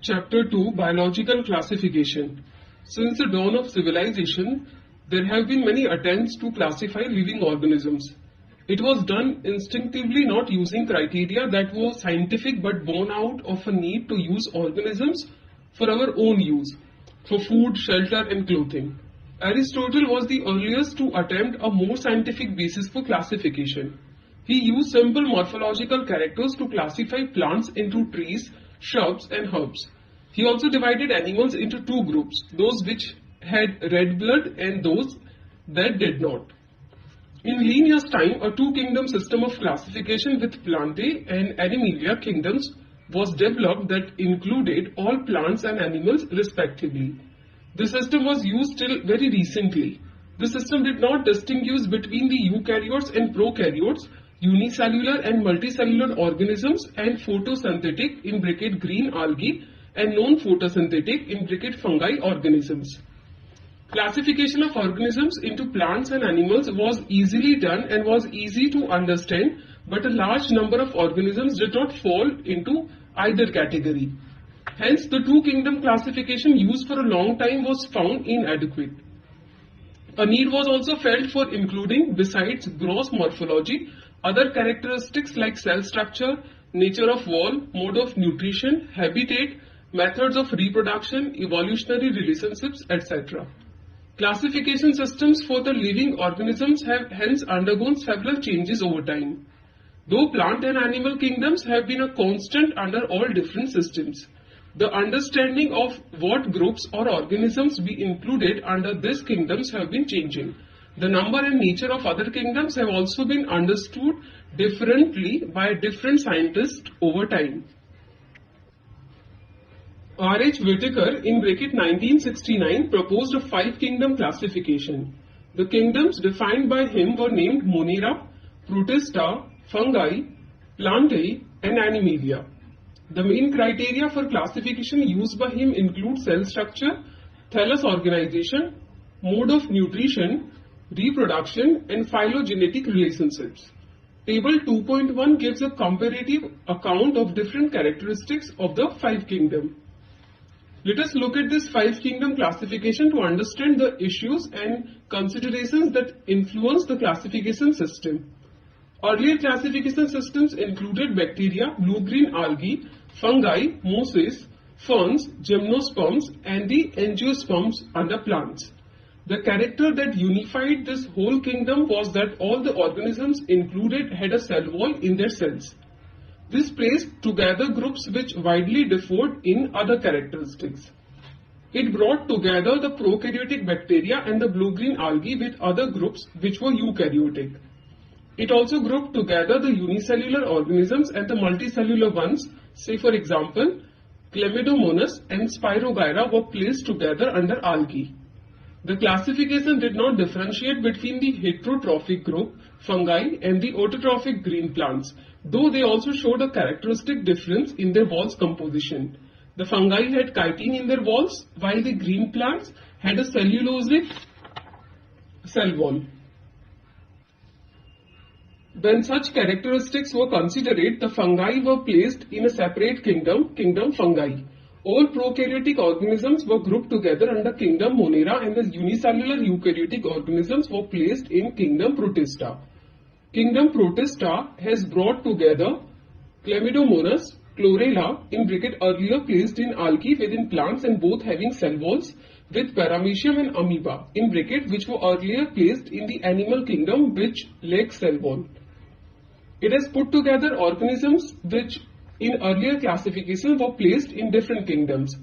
Chapter 2 Biological Classification. Since the dawn of civilization, there have been many attempts to classify living organisms. It was done instinctively, not using criteria that were scientific but born out of a need to use organisms for our own use, for food, shelter, and clothing. Aristotle was the earliest to attempt a more scientific basis for classification. He used simple morphological characters to classify plants into trees, shrubs, and herbs. He also divided animals into two groups, those which had red blood and those that did not. In Linnaeus' time, a two-kingdom system of classification with Plantae and Animalia kingdoms was developed that included all plants and animals respectively. The system was used till very recently. The system did not distinguish between the eukaryotes and prokaryotes, unicellular and multicellular organisms, and photosynthetic in bracket green algae and non-photosynthetic in bracket fungi organisms. Classification of organisms into plants and animals was easily done and was easy to understand, but a large number of organisms did not fall into either category. Hence, the two-kingdom classification used for a long time was found inadequate. A need was also felt for including, besides gross morphology, other characteristics like cell structure, nature of wall, mode of nutrition, habitat, methods of reproduction, evolutionary relationships, etc. Classification systems for the living organisms have hence undergone several changes over time. Though plant and animal kingdoms have been a constant under all different systems, the understanding of what groups or organisms be included under these kingdoms have been changing. The number and nature of other kingdoms have also been understood differently by different scientists over time. R.H. Whitaker in bracket 1969 proposed a five-kingdom classification. The kingdoms defined by him were named Monera, Protista, Fungi, Plantae, and Animalia. The main criteria for classification used by him include cell structure, thallus organization, mode of nutrition, reproduction, and phylogenetic relationships. Table 2.1 gives a comparative account of different characteristics of the five kingdoms. Let us look at this five-kingdom classification to understand the issues and considerations that influence the classification system. Earlier classification systems included bacteria, blue-green algae, fungi, mosses, ferns, gymnosperms, and the angiosperms under plants. The character that unified this whole kingdom was that all the organisms included had a cell wall in their cells. This placed together groups which widely differed in other characteristics. It brought together the prokaryotic bacteria and the blue-green algae with other groups which were eukaryotic. It also grouped together the unicellular organisms and the multicellular ones, say for example, Chlamydomonas and Spirogyra were placed together under algae. The classification did not differentiate between the heterotrophic group, fungi, and the autotrophic green plants, though they also showed a characteristic difference in their walls composition. The fungi had chitin in their walls, while the green plants had a cellulosic cell wall. When such characteristics were considered, the fungi were placed in a separate kingdom, kingdom fungi. All prokaryotic organisms were grouped together under kingdom Monera, and the unicellular eukaryotic organisms were placed in kingdom Protista. Kingdom Protista has brought together Chlamydomonas, Chlorella in bracket earlier placed in algae within plants and both having cell walls, with Paramecium and Amoeba in bracket which were earlier placed in the animal kingdom which lack cell wall. It has put together organisms which in earlier classification were placed in different kingdoms.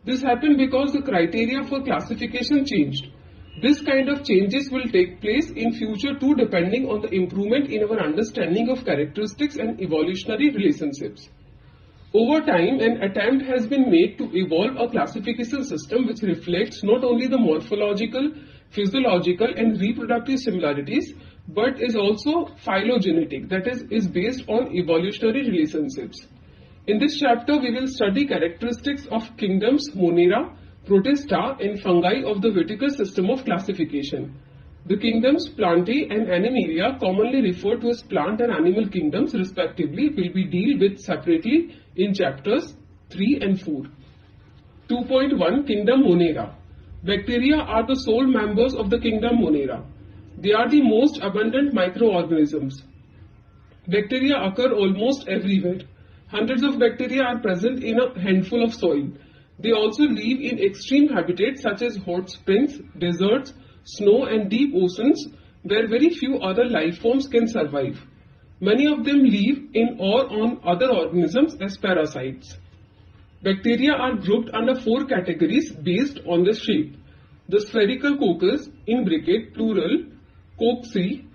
This happened because the criteria for classification changed. This kind of changes will take place in future too, depending on the improvement in our understanding of characteristics and evolutionary relationships. Over time, an attempt has been made to evolve a classification system which reflects not only the morphological, physiological, and reproductive similarities, but is also phylogenetic, that is based on evolutionary relationships. In this chapter, we will study characteristics of kingdoms Monera, Protista, and fungi of the Whitaker system of classification. The kingdoms Plantae and Animalia, commonly referred to as plant and animal kingdoms respectively, will be dealt with separately in chapters 3 and 4. 2.1 Kingdom Monera. Bacteria are the sole members of the kingdom Monera. They are the most abundant microorganisms. Bacteria occur almost everywhere. Hundreds of bacteria are present in a handful of soil. They also live in extreme habitats such as hot springs, deserts, snow and deep oceans where very few other life forms can survive. Many of them live in or on other organisms as parasites. Bacteria are grouped under 4 categories based on the shape. The spherical coccus, in bracket plural, cocci,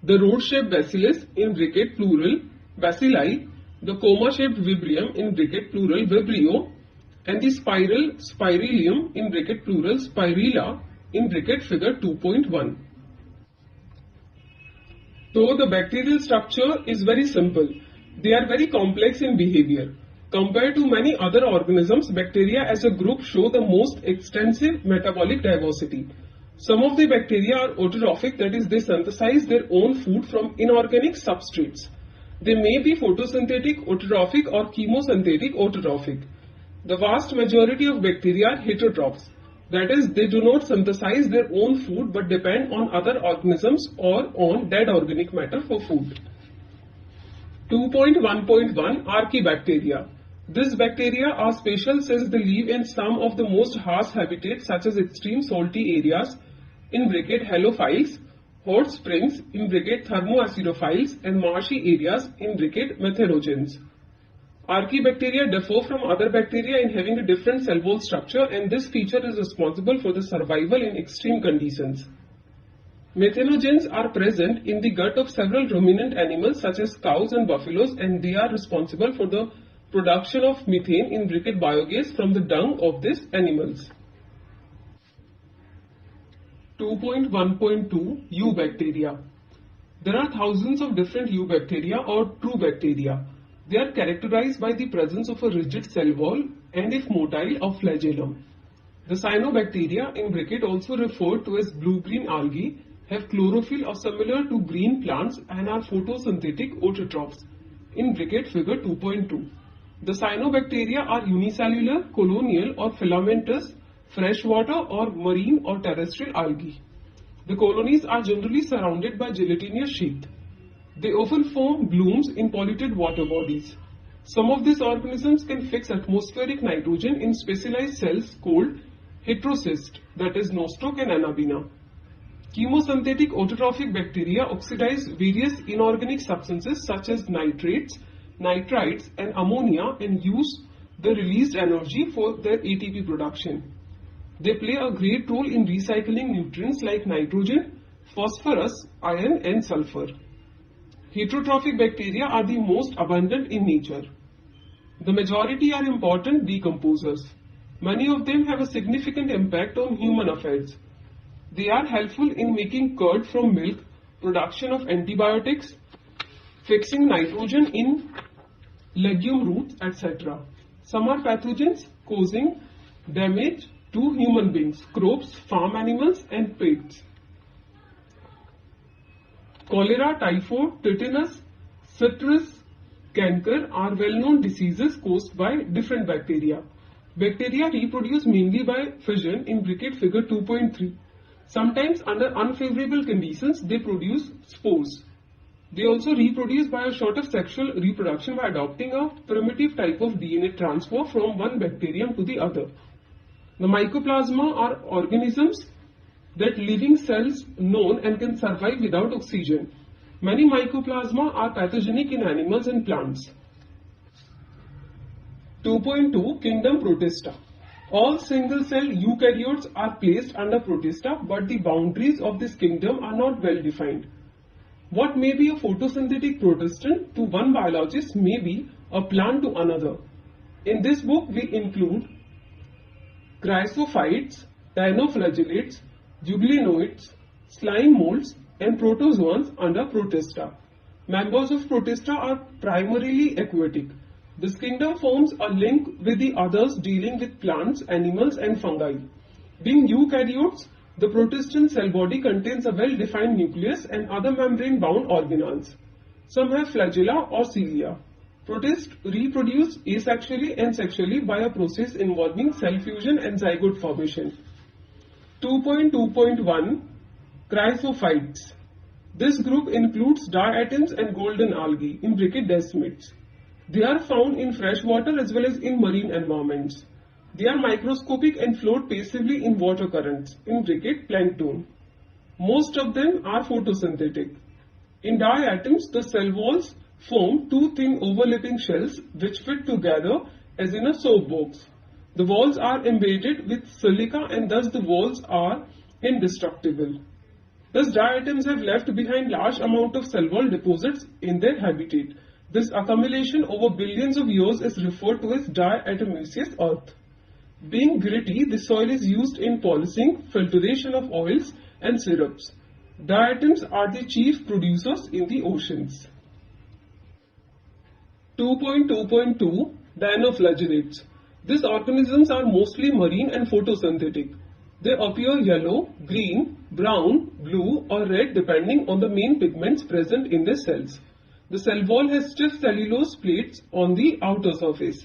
the rod-shaped bacillus, in bracket plural, bacilli, the coma-shaped vibrium, in bracket plural, vibrio, and the spiral spirillum, in bracket plural, spirilla, in bracket figure 2.1. So the bacterial structure is very simple. They are very complex in behavior. Compared to many other organisms, bacteria as a group show the most extensive metabolic diversity. Some of the bacteria are autotrophic, that is, they synthesize their own food from inorganic substrates. They may be photosynthetic autotrophic or chemosynthetic autotrophic. The vast majority of bacteria are heterotrophs, that is, they do not synthesize their own food but depend on other organisms or on dead organic matter for food. 2.1.1 Archaebacteria. These bacteria are special since they live in some of the most harsh habitats such as extreme salty areas, in bracket halophiles, hot springs, in bracket thermoacidophiles, and marshy areas, in bracket metherogens. Archaebacteria differ from other bacteria in having a different cell wall structure, and this feature is responsible for the survival in extreme conditions. Methanogens are present in the gut of several ruminant animals such as cows and buffaloes, and they are responsible for the production of methane, in bracket biogas, from the dung of these animals. 2.1.2 Eubacteria. There are thousands of different eubacteria or true bacteria. They are characterized by the presence of a rigid cell wall and, if motile, a flagellum. The cyanobacteria, in bracket also referred to as blue-green algae, have chlorophyll or similar to green plants and are photosynthetic autotrophs, in bracket figure 2.2. The cyanobacteria are unicellular, colonial or filamentous, freshwater or marine or terrestrial algae. The colonies are generally surrounded by gelatinous sheath. They often form blooms in polluted water bodies. Some of these organisms can fix atmospheric nitrogen in specialized cells called heterocyst, that is nostoc and anabina. Chemosynthetic autotrophic bacteria oxidize various inorganic substances such as nitrates, nitrites and ammonia and use the released energy for their ATP production. They play a great role in recycling nutrients like nitrogen, phosphorus, iron and sulfur. Heterotrophic bacteria are the most abundant in nature. The majority are important decomposers. Many of them have a significant impact on human affairs. They are helpful in making curd from milk, production of antibiotics, fixing nitrogen in legume roots, etc. Some are pathogens causing damage to human beings, crops, farm animals and pets. Cholera, typhoid, tetanus, citrus, canker are well-known diseases caused by different bacteria. Bacteria reproduce mainly by fission, in bracket figure 2.3. Sometimes under unfavorable conditions they produce spores. They also reproduce by a short of sexual reproduction by adopting a primitive type of DNA transfer from one bacterium to the other. The mycoplasma are organisms that living cells known and can survive without oxygen. Many mycoplasma are pathogenic in animals and plants. 2.2 Kingdom Protista. All single-cell eukaryotes are placed under Protista, but the boundaries of this kingdom are not well defined. What may be a photosynthetic protestant to one biologist may be a plant to another. In this book we include chrysophytes, dinoflagellates, juglinoids, slime molds and protozoans under Protista. Members of Protista are primarily aquatic. This kingdom forms a link with the others dealing with plants, animals and fungi. Being eukaryotes, the protestant cell body contains a well-defined nucleus and other membrane-bound organelles. Some have flagella or cilia. Protists reproduce asexually and sexually by a process involving cell fusion and zygote formation. 2.2.1 Chrysophytes. This group includes diatoms and golden algae, in bracket desmids. They are found in fresh water as well as in marine environments. They are microscopic and float passively in water currents, in bracket plankton. Most of them are photosynthetic. In diatoms, the cell walls form two thin overlapping shells which fit together as in a soap box. The walls are embedded with silica and thus the walls are indestructible. Thus diatoms have left behind large amount of cell wall deposits in their habitat. This accumulation over billions of years is referred to as diatomaceous earth. Being gritty, the soil is used in polishing, filtration of oils and syrups. Diatoms are the chief producers in the oceans. 2.2.2 Dinoflagellates. These organisms are mostly marine and photosynthetic. They appear yellow, green, brown, blue or red depending on the main pigments present in their cells. The cell wall has stiff cellulose plates on the outer surface.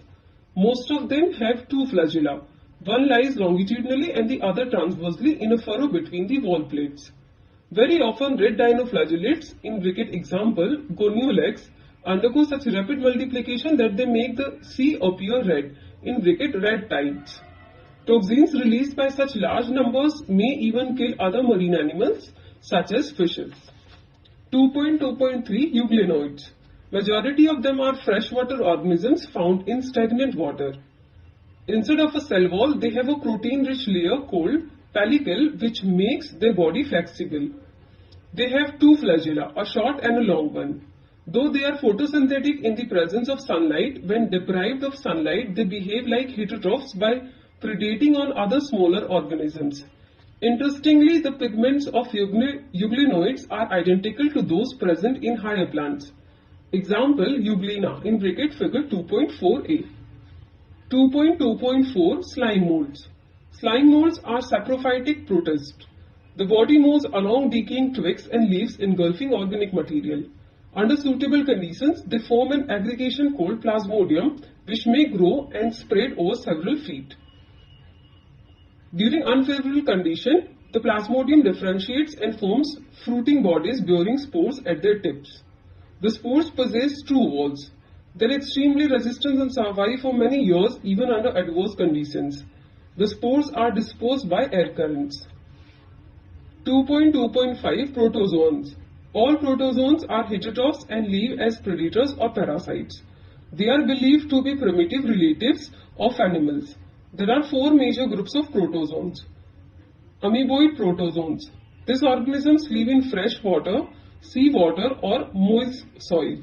Most of them have two flagella. One lies longitudinally and the other transversely in a furrow between the wall plates. Very often red dinoflagellates, in bracket example, goniolax, undergo such rapid multiplication that they make the sea appear red, in bracket red tides. Toxins released by such large numbers may even kill other marine animals such as fishes. 2.2.3 Euglenoids. Majority of them are freshwater organisms found in stagnant water. Instead of a cell wall, they have a protein-rich layer called pellicle which makes their body flexible. They have two flagella, a short and a long one. Though they are photosynthetic in the presence of sunlight, when deprived of sunlight, they behave like heterotrophs by predating on other smaller organisms. Interestingly, the pigments of euglenoids are identical to those present in higher plants. Example, euglena, in bracket figure 2.4a. 2.2.4 Slime molds. Slime molds are saprophytic protists. The body moves along decaying twigs and leaves engulfing organic material. Under suitable conditions, they form an aggregation called plasmodium which may grow and spread over several feet. During unfavorable condition, the plasmodium differentiates and forms fruiting bodies bearing spores at their tips. The spores possess true walls. They are extremely resistant and survive for many years even under adverse conditions. The spores are dispersed by air currents. 2.2.5 Protozoans. All protozoans are heterotrophs and live as predators or parasites. They are believed to be primitive relatives of animals. There are four major groups of protozoans. Amoeboid protozoans. These organisms live in fresh water, seawater or moist soil.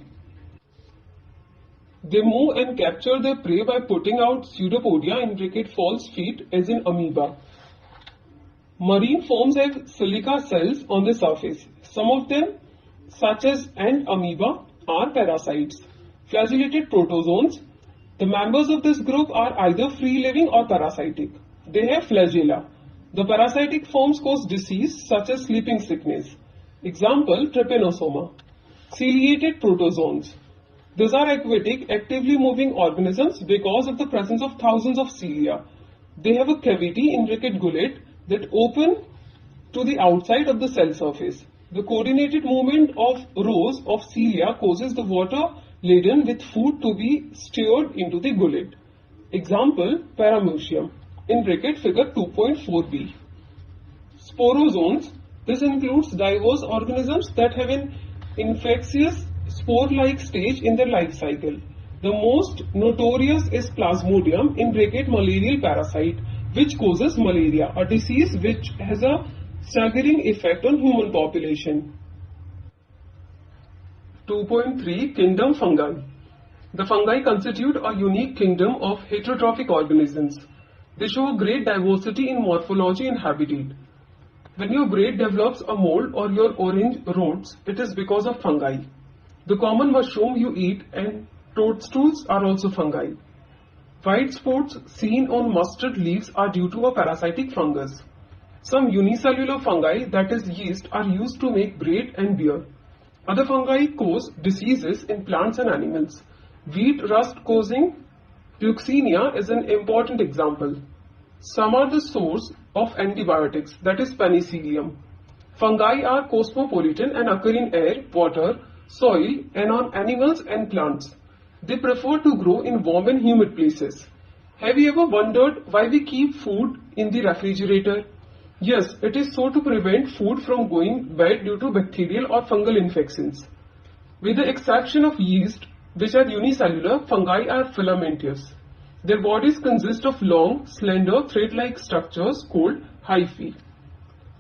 They move and capture their prey by putting out pseudopodia, in bracket false feet, as in amoeba. Marine forms have silica cells on the surface. Some of them, such as ant amoeba, are parasites. Flagellated protozoans. The members of this group are either free-living or parasitic. They have flagella. The parasitic forms cause disease such as sleeping sickness. Example, trypanosoma. Ciliated protozoans. These are aquatic, actively moving organisms because of the presence of thousands of cilia. They have a cavity, in bracket gullet, that open to the outside of the cell surface. The coordinated movement of rows of cilia causes the water laden with food to be stirred into the gullet. Example, Paramucium, in bracket figure 2.4b. Sporozoans. This includes diverse organisms that have an infectious spore-like stage in their life cycle. The most notorious is Plasmodium, in bracket malarial parasite, which causes malaria, a disease which has a staggering effect on human population. 2.3 Kingdom Fungi. The fungi constitute a unique kingdom of heterotrophic organisms. They show great diversity in morphology and habitat. When your braid develops a mold or your orange rots, it is because of fungi. The common mushroom you eat and toadstools are also fungi. White spots seen on mustard leaves are due to a parasitic fungus. Some unicellular fungi, that is yeast, are used to make braid and beer. Other fungi cause diseases in plants and animals. Wheat rust causing Puccinia is an important example. Some are the source of antibiotics, that is penicillium. Fungi are cosmopolitan and occur in air, water, soil, and on animals and plants. They prefer to grow in warm and humid places. Have you ever wondered why we keep food in the refrigerator? Yes, it is so to prevent food from going bad due to bacterial or fungal infections. With the exception of yeast, which are unicellular, fungi are filamentous. Their bodies consist of long, slender, thread-like structures called hyphae.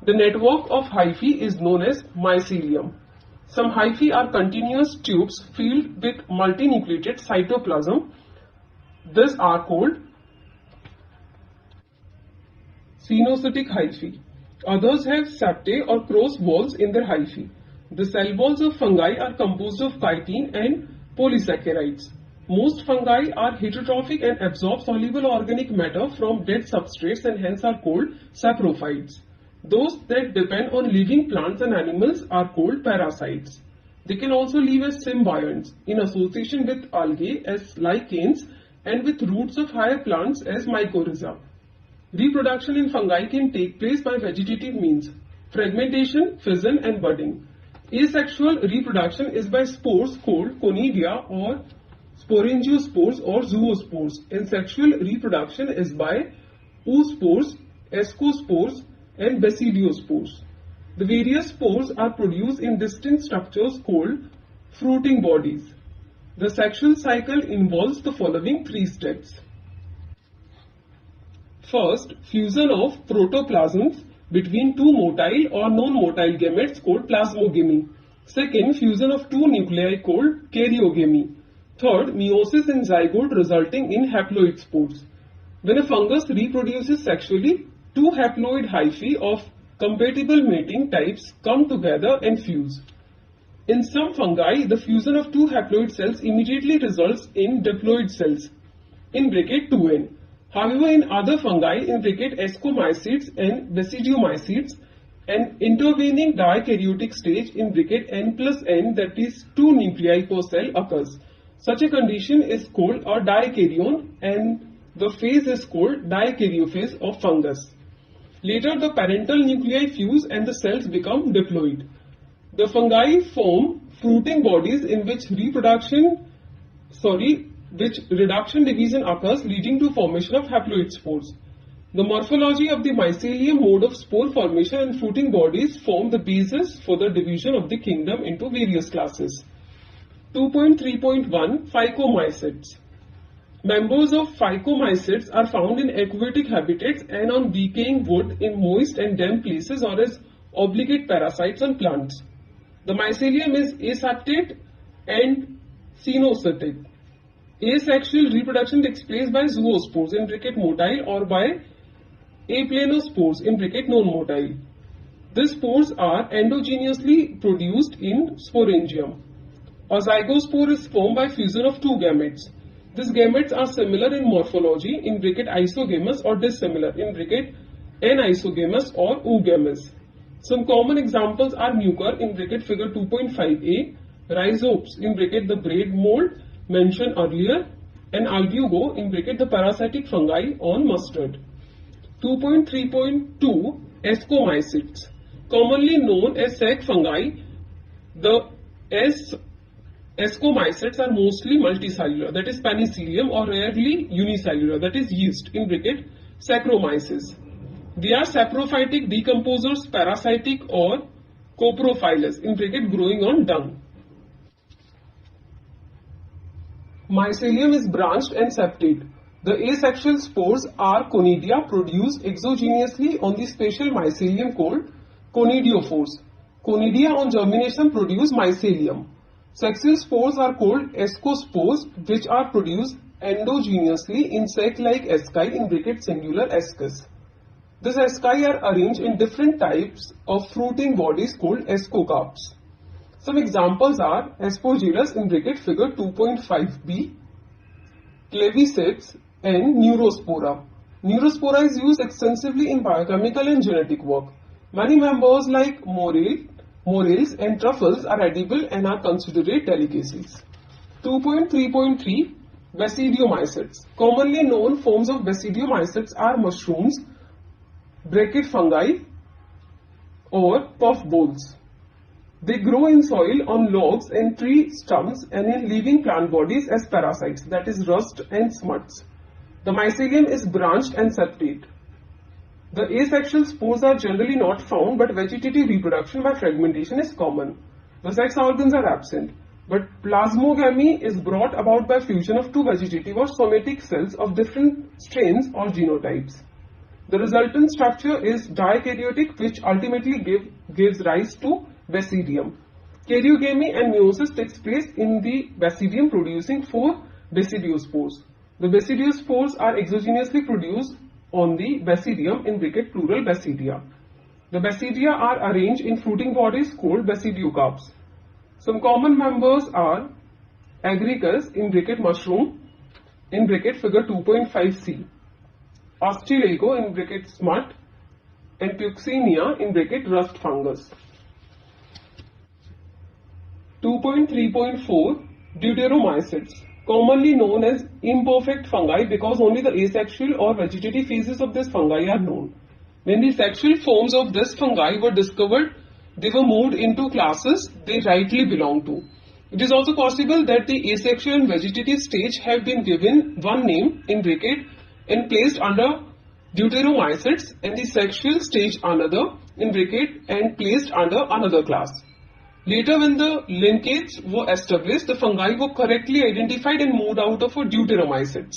The network of hyphae is known as mycelium. Some hyphae are continuous tubes filled with multinucleated cytoplasm. These are called cenocytic hyphae. Others have septae or cross walls in their hyphae. The cell walls of fungi are composed of chitin and polysaccharides. Most fungi are heterotrophic and absorb soluble organic matter from dead substrates and hence are called saprophytes. Those that depend on living plants and animals are called parasites. They can also live as symbionts in association with algae as lichens and with roots of higher plants as mycorrhiza. Reproduction in fungi can take place by vegetative means: fragmentation, fission, and budding. Asexual reproduction is by spores called conidia or sporangiospores or zoospores, and sexual reproduction is by oospores, ascospores, and basidiospores. The various spores are produced in distinct structures called fruiting bodies. The sexual cycle involves the following three steps. First, fusion of protoplasms between two motile or non-motile gametes called plasmogamy. Second, fusion of two nuclei called karyogamy. Third, meiosis in zygote resulting in haploid spores. When a fungus reproduces sexually, two haploid hyphae of compatible mating types come together and fuse. In some fungi, the fusion of two haploid cells immediately results in diploid cells, in bracket 2n. However, in other fungi, in bracket ascomycetes and basidiomycetes, an intervening dikaryotic stage in bracket n plus n, that is 2 nuclei per cell, occurs. Such a condition is called a dikaryon and the phase is called dikaryophase of fungus. Later, the parental nuclei fuse and the cells become diploid. The fungi form fruiting bodies in which reduction division occurs, leading to formation of haploid spores. The morphology of the mycelium, mode of spore formation, and fruiting bodies form the basis for the division of the kingdom into various classes. 2.3.1 Phycomycetes. Members of phycomycetes are found in aquatic habitats and on decaying wood in moist and damp places or as obligate parasites on plants. The mycelium is aseptate and cenocytic. Asexual reproduction takes place by zoospores in bracket motile or by aplanospores in bracket non-motile. These spores are endogenously produced in sporangium. A zygospore is formed by fusion of two gametes. These gametes are similar in morphology in bracket isogamous or dissimilar in bracket anisogamous or oogamous. Some common examples are mucor in bracket figure 2.5a, rhizopes in bracket the braid mold mentioned earlier, and albugo in bracket the parasitic fungi on mustard. 2.3.2 Ascomycetes. Commonly known as sac fungi, the ascomycetes are mostly multicellular, that is penicillium, or rarely unicellular, that is yeast in bracket Saccharomyces. They are saprophytic decomposers, parasitic or coprophilous in bracket growing on dung. Mycelium is branched and septate. The asexual spores are conidia produced exogenously on the special mycelium called conidiophores. Conidia on germination produce mycelium. Sexual spores are called ascospores, which are produced endogenously in sac-like asci in bracket singular ascus. These asci are arranged in different types of fruiting bodies called ascocarps. Some examples are Aspergillus in bracket figure 2.5b, Claviceps, and Neurospora. Neurospora is used extensively in biochemical and genetic work. Many members like morels and truffles are edible and are considered delicacies. 2.3.3 Basidiomycetes. Commonly known forms of basidiomycetes are mushrooms, bracket fungi, or puffballs. They grow in soil, on logs and tree stumps, and in living plant bodies as parasites, that is rust and smuts. The mycelium is branched and separate. The asexual spores are generally not found, but vegetative reproduction by fragmentation is common. The sex organs are absent, but plasmogamy is brought about by fusion of two vegetative or somatic cells of different strains or genotypes. The resultant structure is dikaryotic, which ultimately gives rise to basidium. Karyogamy and meiosis takes place in the basidium, producing 4 basidiospores. The basidiospores are exogenously produced on the basidium, in bracket plural basidia. The basidia are arranged in fruiting bodies called basidiocarps. Some common members are agaricus, in bracket mushroom, in bracket figure 2.5c, Astilago, in bracket smut, and Puccinia, in bracket rust fungus. 2.3.4 Deuteromycetes, commonly known as imperfect fungi because only the asexual or vegetative phases of this fungi are known. When the sexual forms of this fungi were discovered, they were moved into classes they rightly belong to. It is also possible that the asexual and vegetative stage have been given one name, in bracket, and placed under Deuteromycetes, and the sexual stage another, in bracket, and placed under another class. Later, when the linkages were established, the fungi were correctly identified and moved out of Deuteromycetes.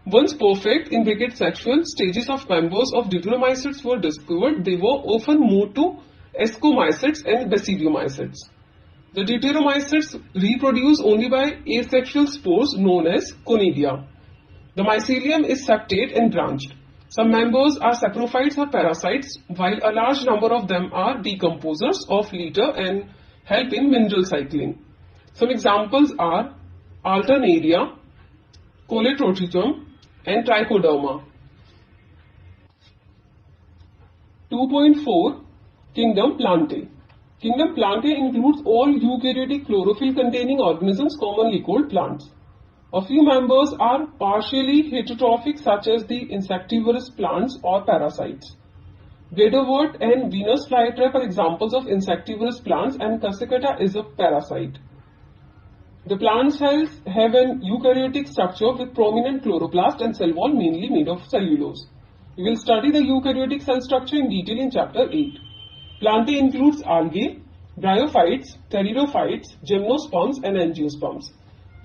Once perfect, in bracket sexual stages of members of Deuteromycetes were discovered, they were often moved to Ascomycetes and Basidiomycetes. The Deuteromycetes reproduce only by asexual spores known as conidia. The mycelium is septate and branched. Some members are saprophytes or parasites, while a large number of them are decomposers of litter and help in mineral cycling. Some examples are Alternaria, Coleotrochum, and Trichoderma. 2.4 Kingdom Plantae. Kingdom Plantae includes all eukaryotic chlorophyll containing organisms commonly called plants. A few members are partially heterotrophic, such as the insectivorous plants or parasites. Bladderwort and Venus flytrap are examples of insectivorous plants, and Cassicata is a parasite. The plant cells have an eukaryotic structure with prominent chloroplast and cell wall mainly made of cellulose. We will study the eukaryotic cell structure in detail in chapter 8. Plantae includes algae, bryophytes, pteridophytes, gymnosperms, and angiosperms.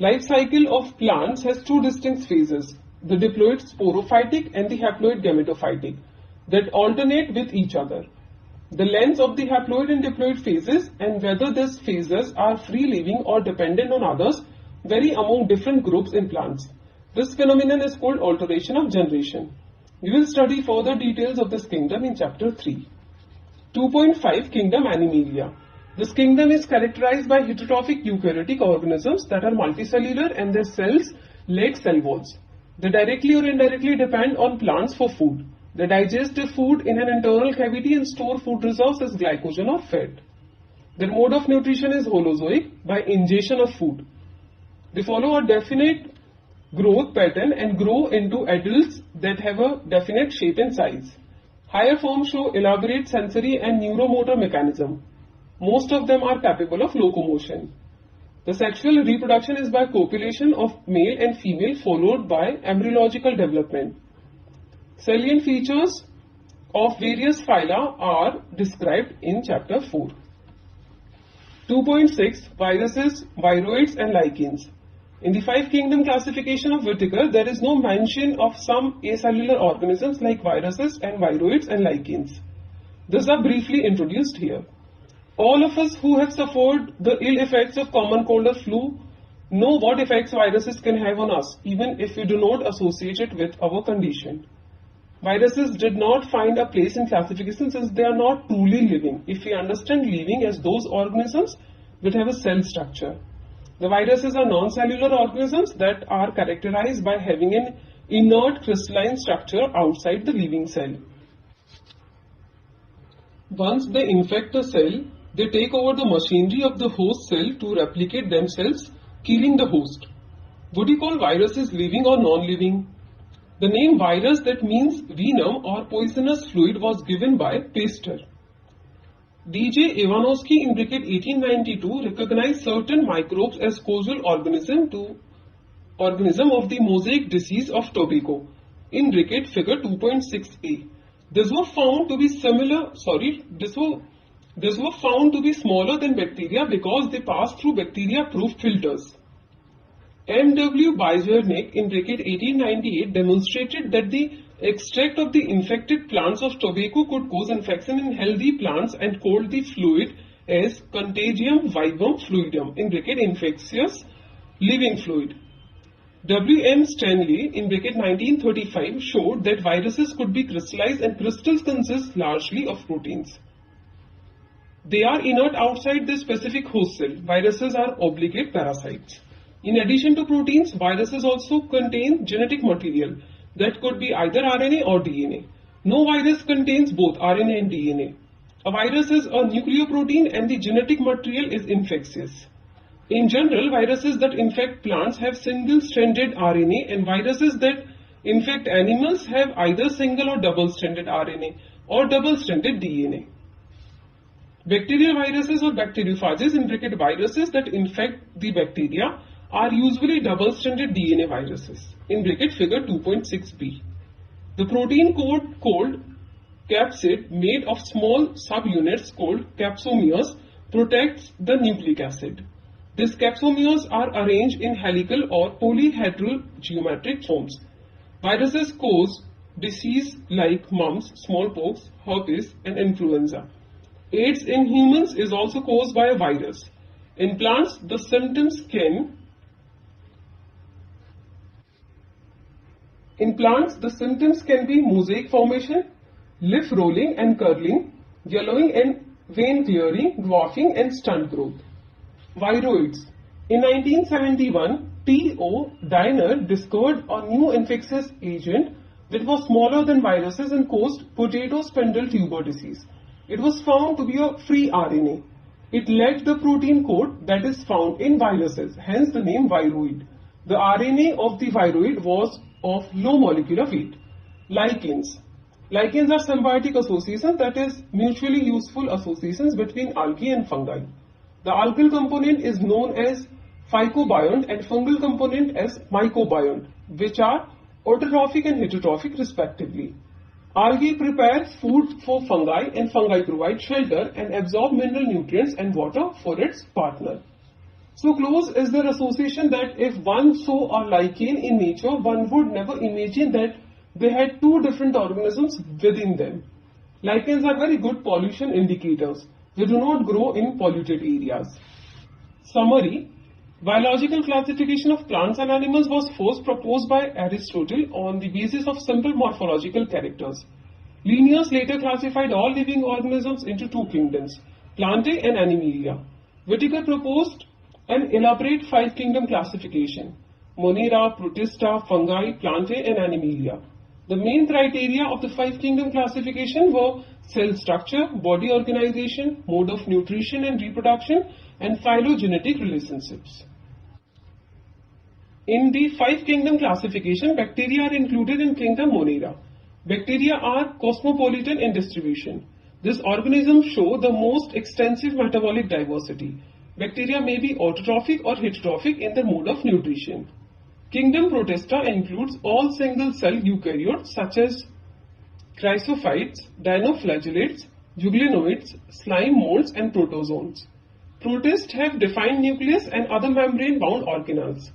Life cycle of plants has two distinct phases, the diploid sporophytic and the haploid gametophytic, that alternate with each other. The length of the haploid and diploid phases and whether these phases are free living or dependent on others vary among different groups in plants. This phenomenon is called alteration of generation. We will study further details of this kingdom in chapter 3. 2.5 Kingdom Animalia. This kingdom is characterized by heterotrophic eukaryotic organisms that are multicellular and their cells lack cell walls. They directly or indirectly depend on plants for food. They digest their food in an internal cavity and store food reserves as glycogen or fat. Their mode of nutrition is holozoic, by ingestion of food. They follow a definite growth pattern and grow into adults that have a definite shape and size. Higher forms show elaborate sensory and neuromotor mechanism. Most of them are capable of locomotion. The sexual reproduction is by copulation of male and female followed by embryological development. Salient features of various phyla are described in chapter 4. 2.6 Viruses, Viroids and Lichens. In the 5 kingdom classification of Whittaker, there is no mention of some acellular organisms like viruses and viroids and lichens. These are briefly introduced here. All of us who have suffered the ill effects of common cold or flu know what effects viruses can have on us, even if we do not associate it with our condition. Viruses did not find a place in classification since they are not truly living, if we understand living as those organisms that have a cell structure. The viruses are non-cellular organisms that are characterized by having an inert crystalline structure outside the living cell. Once they infect a cell, they take over the machinery of the host cell to replicate themselves killing the host. Would you call viruses living or non-living? The name virus, that means venom or poisonous fluid, was given by Pasteur. D.J. Ivanovsky in bracket 1892 recognized certain microbes as causal organism of the mosaic disease of tobacco in bracket figure 2.6a. This were found to be smaller than bacteria because they pass through bacteria-proof filters. M.W. Bijernik in bracket 1898 demonstrated that the extract of the infected plants of tobacco could cause infection in healthy plants and called the fluid as Contagium vivum fluidum in bracket infectious living fluid. W.M. Stanley in bracket 1935 showed that viruses could be crystallized and crystals consist largely of proteins. They are inert outside the specific host cell. Viruses are obligate parasites. In addition to proteins, viruses also contain genetic material that could be either RNA or DNA. No virus contains both RNA and DNA. A virus is a nucleoprotein and the genetic material is infectious. In general, viruses that infect plants have single-stranded RNA and viruses that infect animals have either single or double-stranded RNA or double-stranded DNA. Bacterial viruses or bacteriophages in bracket viruses that infect the bacteria are usually double-stranded DNA viruses in bracket figure 2.6b. The protein called capsid, made of small subunits called capsomeres, protects the nucleic acid. These capsomeres are arranged in helical or polyhedral geometric forms. Viruses cause disease like mumps, smallpox, herpes, and influenza. AIDS in humans is also caused by a virus. In plants, the symptoms can be mosaic formation, leaf rolling and curling, yellowing and vein clearing, dwarfing and stunt growth. Viroids. In 1971, T.O. Diner discovered a new infectious agent that was smaller than viruses and caused potato spindle tuber disease. It was found to be a free RNA. It lacked the protein code that is found in viruses, hence the name viroid. The RNA of the viroid was of low molecular weight. Lichens. Lichens are symbiotic associations, that is, mutually useful associations between algae and fungi. The algal component is known as phycobiont and fungal component as mycobiont, which are autotrophic and heterotrophic respectively. Algae prepare food for fungi and fungi provide shelter and absorb mineral nutrients and water for its partner. So close is their association that if one saw a lichen in nature, one would never imagine that they had two different organisms within them. Lichens are very good pollution indicators. They do not grow in polluted areas. Summary. Biological classification of plants and animals was first proposed by Aristotle on the basis of simple morphological characters. Linnaeus later classified all living organisms into two kingdoms, Plantae and Animalia. Whitaker proposed an elaborate five-kingdom classification, Monera, Protista, Fungi, Plantae and Animalia. The main criteria of the five-kingdom classification were cell structure, body organization, mode of nutrition and reproduction, and phylogenetic relationships. In the five-kingdom classification, bacteria are included in kingdom Monera. Bacteria are cosmopolitan in distribution. These organisms show the most extensive metabolic diversity. Bacteria may be autotrophic or heterotrophic in their mode of nutrition. Kingdom Protista includes all single-cell eukaryotes such as chrysophytes, dinoflagellates, euglenoids, slime molds, and protozoans. Protists have defined nucleus and other membrane-bound organelles.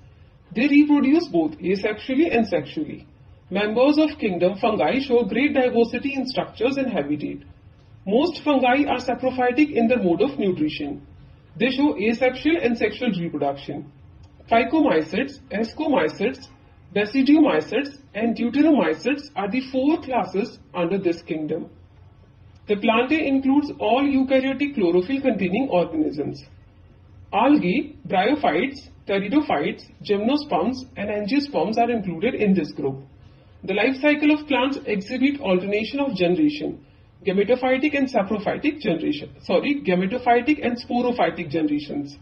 They reproduce both asexually and sexually. Members of kingdom fungi show great diversity in structures and habitat. Most fungi are saprophytic in their mode of nutrition. They show asexual and sexual reproduction. Phycomycetes, ascomycetes, basidiomycetes, and deuteromycetes are the four classes under this kingdom. The Plantae includes all eukaryotic chlorophyll-containing organisms. Algae, bryophytes, pteridophytes, gymnosperms, and angiosperms are included in this group. The life cycle of plants exhibit alternation of generation, gametophytic and saprophytic generation. Gametophytic and sporophytic generations.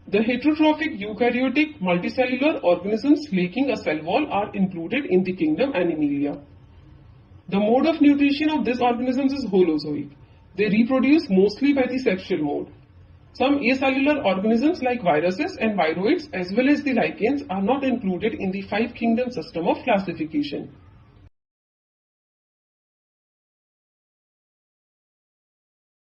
The heterotrophic eukaryotic multicellular organisms lacking a cell wall are included in the kingdom Animalia. The mode of nutrition of these organisms is holozoic. They reproduce mostly by the sexual mode. Some acellular organisms like viruses and viroids as well as the lichens are not included in the five kingdom system of classification.